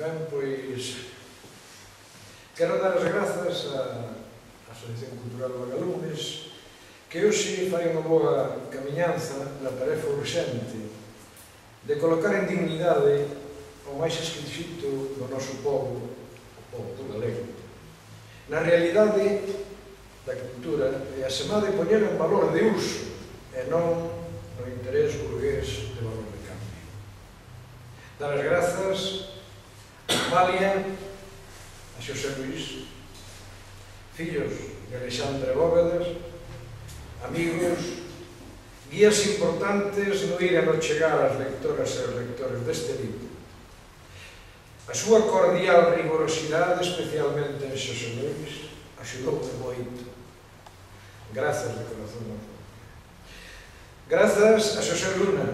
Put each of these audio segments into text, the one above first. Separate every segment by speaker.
Speaker 1: Ben, pois, quero dar as grazas á Asociación Cultural Vagalumes, que hoxe fai unha boa camiñanza na tarefa urxente de colocar en dignidade o máis exquisito do noso povo, o povo do galego. Na realidade da cultura é asemade de poñer en valor de uso e non no interés burgués de valor de cambio. Dar as grazas a Amalia, a Xosé Luís, fillos de Alexandre Bóvedas, amigos, guías importantes no ir a no chegar ás lectoras e aos lectores deste libro. A súa cordial rigorosidade, especialmente en Xosé Luís, axudoume moito. Grazas de corazón. Grazas a Xosé Luna,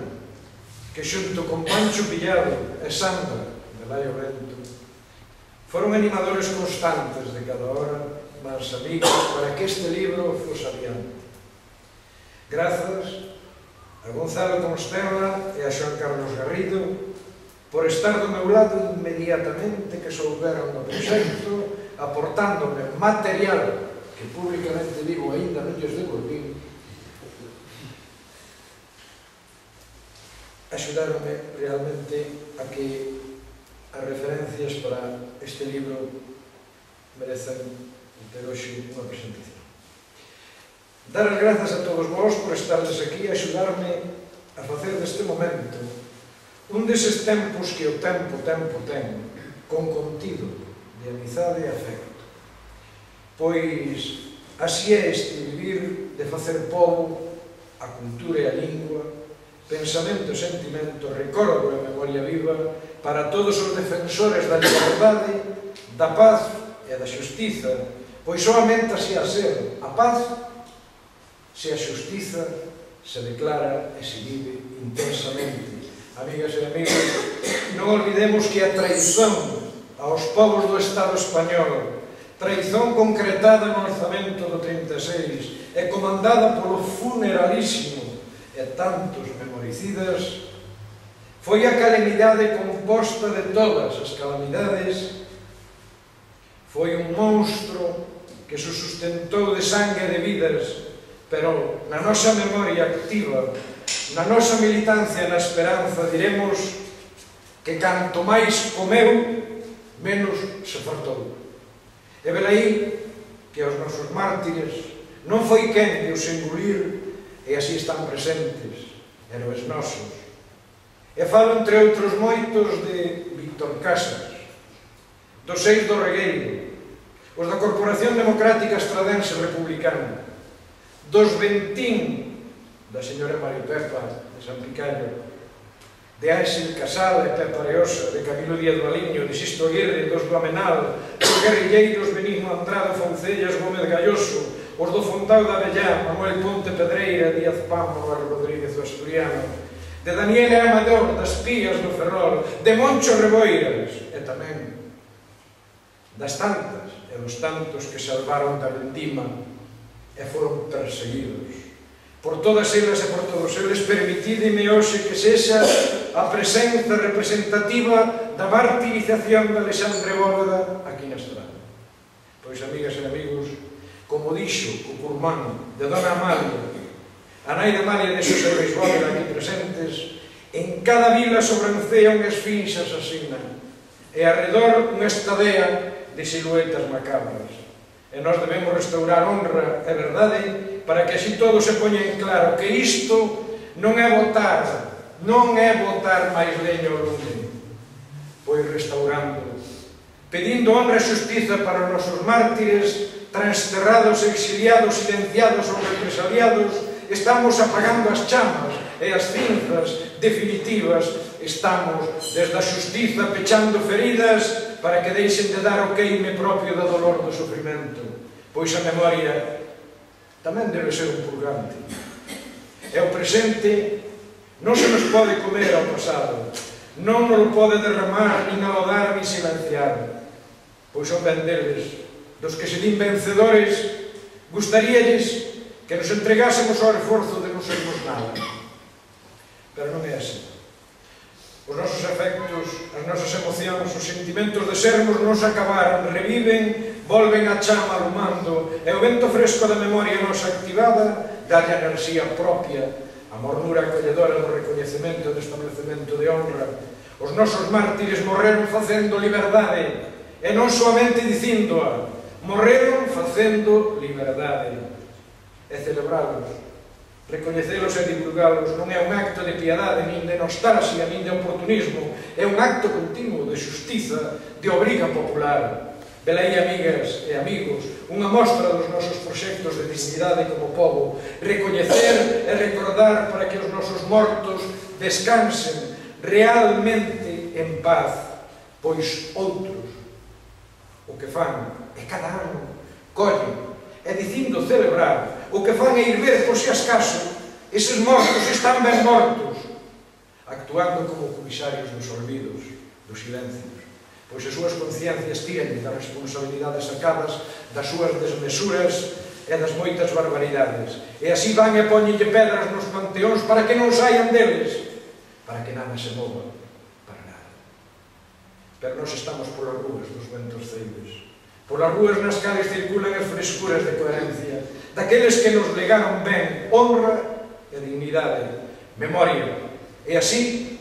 Speaker 1: que xunto con Pancho Pillado e Sandra, de Laio Vento, foron animadores constantes de cada hora, mas amigos, para que este libro fose adiante. Grazas a Gonzalo Constela e a Xoan Carlos Garrido por estar do meu lado inmediatamente que souberan do proxecto, aportándome material que públicamente digo aínda non lles devolví. Axudaronme realmente a que as referencias para este libro merecen ter hoxe unha presentación. Dar as grazas a todos vós por estardes aquí e axudarme a facer deste momento un deses tempos que o tempo ten, con contido de amizade e afecto. Pois así é este vivir de facer povo a cultura e a lingua, pensamento e sentimento, recordo e memoria viva para todos os defensores da liberdade, da paz e da xustiza, pois soamente así a ser a paz se a xustiza se declara e se vive intensamente. Amigas e amigos, non olvidemos que a traición aos povos do Estado español, traición concretada no orzamento do 36 e comandada polo funeralísimo e tantos memoricidas, foi a calamidade composta de todas as calamidades, foi un monstro que se sustentou de sangue e de vidas, pero na nosa memoria activa, na nosa militancia e na esperanza, diremos que canto máis comeu, menos se fartou. E velaí que os nosos mártires non foi quen de os engulir, e así están presentes, héroes nosos. E falo, entre outros moitos, de Víctor Casas, dos Seis do Regueiro, os da Corporación Democrática Estradense Republicana, dos Ventín, da señora Maripepa de San Picaño, de Ángel Casal e Pepa Areosa, de Camilo Díaz Baliño, de Sisto Aguirre, dos do Amenal, dos guerrilleiros Benigno Andrade, Foncellas, Gómez Galloso, os do Fontao da Avellá, Manuel Ponte Pedreira, Díaz Pamo, Rodríguez o Asturiano, de Daniela Amador, das Pías do Ferrol, de Moncho Reboiras, e tamén das tantas e dos tantos que salvaron da vendima e foron perseguidos. Por todas elas e por todos eles, permitideme hoxe que sexa a presenza representativa da martirización de Alexandre Bóveda aquí na estrada. Pois, amigas e amigos, como dixo o curmán de Dona Amalia, a nai de Amalia de Xosé Luís Bóveda aquí presentes, en cada vila sobrancea unha esfinxe asasina e arredor unha estadea de siluetas macabras. E nós debemos restaurar honra e verdade para que así todo se poña en claro que isto non é botar máis leño ao lume, pois restaurando, pedindo honra e xustiza para os nosos mártires, transterrados, exiliados, silenciados ou represaliados, estamos apagando as chamas e as cinzas definitivas, estamos desde a xustiza pechando feridas para que deixen de dar o queime propio do dolor do sofrimento, pois a memoria tamén debe ser un purgante. E o presente non se nos pode comer ao pasado, non nos pode derramar, nin alodar, nin silenciar, pois son ben deles, dos que se din vencedores, gustaríalles que nos entregásemos ao esforzo de non sermos nada. Pero non é así. Os nosos afectos, as nosas emocións, os sentimentos de sermos nos acabaron, reviven, volven a chama alumando, e o vento fresco da memoria nosa activada dalle a enerxía propia, a mornura acolledora do recoñecemento e do establecemento de honra. Os nosos mártires morreron facendo liberdade, e non soamente dicíndoa, morreron facendo liberdade. E celebralos, recoñecelos e divulgalos non é un acto de piedade, nin de nostalgia, nin de oportunismo, é un acto continuo de xustiza, de obriga popular. Velaí, amigas e amigos, unha mostra dos nosos proxectos de dignidade como pobo, recoñecer e recordar para que os nosos mortos descansen realmente en paz, pois outros o que fan é cada ano collen, e dicindo celebrar, o que fan é ir ver, por si acaso, eses mortos están ben mortos, actuando como comisarios dos olvidos, dos silencios, pois as súas conciencias tienen das responsabilidades sacadas das súas desmesuras e das moitas barbaridades, e así van e poñenlle pedras nos panteóns para que non saian deles, para que nada se mova, para nada. Pero nós estamos polas rúas dos ventos ceibes, polas rúas nas cales circulan as frescuras de coherencia, daqueles que nos legaron ben, honra e dignidade, memoria. E así,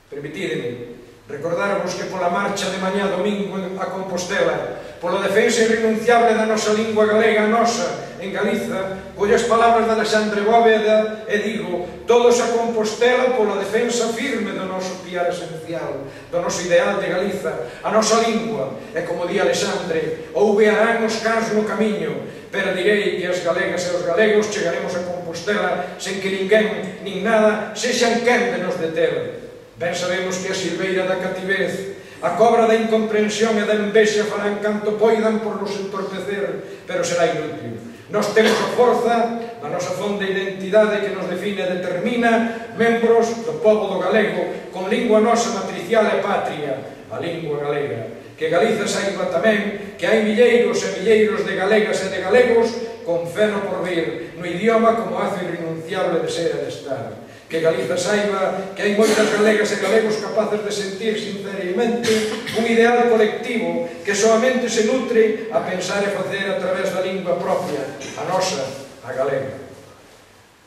Speaker 1: permitideme, recordarvos que pola marcha de mañá domingo a Compostela, pola defensa irrenunciable da nosa lingua galega nosa, en Galiza, collo as palabras de Alexandre Bóveda e digo, todos a Compostela pola defensa firme do noso piar esencial, do noso ideal de Galiza, a nosa lingua, e como di Alexandre, ouvearán os cans no camiño, pero direi que as galegas e os galegos chegaremos a Compostela sen que ninguén, nin nada, sexan quen de nos deter. Ben sabemos que a silveira da cativez, a cobra da incomprensión e da envexa farán canto poidan por nos entorpecer, pero será inútil. Nós temos a forza da nosa fonda identidade que nos define e determina, membros do pobo do galego, con lingua nosa matricial e patria, a lingua galega. Que Galiza saiba tamén que hai milleiros e milleiros de galegas e de galegos con fe no porvir, no idioma como hace irrenunciable de ser e de estar. Que Galiza saiba que hai moitas galegas e galegos capaces de sentir sinceramente un ideal colectivo que solamente se nutre a pensar e facer a través da lingua propia, a nosa, a galega.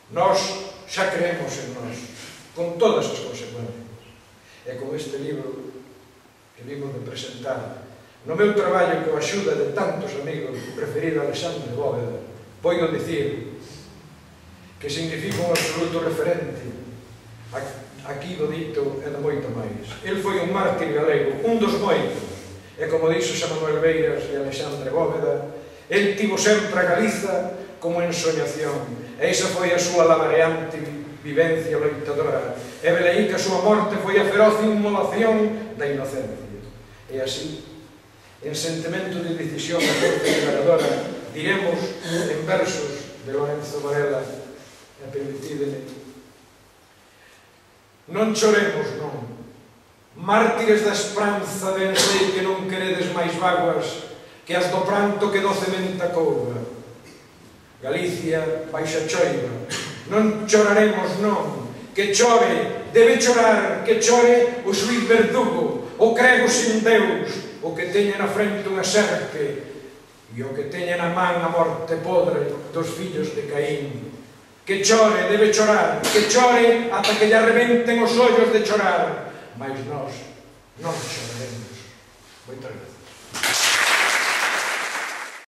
Speaker 1: Nós xa creemos en nós, con todas as consecuencias. E con este libro que vimos de presentar, no meu traballo coa axuda de tantos amigos, preferido Alexandre Bóveda, poido dicir que significa un absoluto referente aquí do dito e do moito máis. El foi un mártir galego, un dos moitos, e como dixo Xa Manuel Beiras e Alexandre Bóveda, el tivo sempre a Galiza como ensoñación, e esa foi a súa labareante vivencia loitadora, e velaí que a súa morte foi a feroz inmolación da inocencia. E así, en sentimento de decisión a forza liberadora, diremos en versos de Lorenzo Varela, e permitideme: non choremos, non, mártires da esperanza, ben sei que non queredes máis vaguas que as do pranto que docemente acouga. Galicia baixa choiva, non choraremos, non, que chore, debe chorar, que chore o xuiz verdugo, o crego sin Deus, o que teña na frente unha serpe e o que teña na man a morte podre dos fillos de Caín. Que chore, debe chorar, que chore ata que lle arrebenten os ollos de chorar, mas nós non choraremos. Moitas gracias.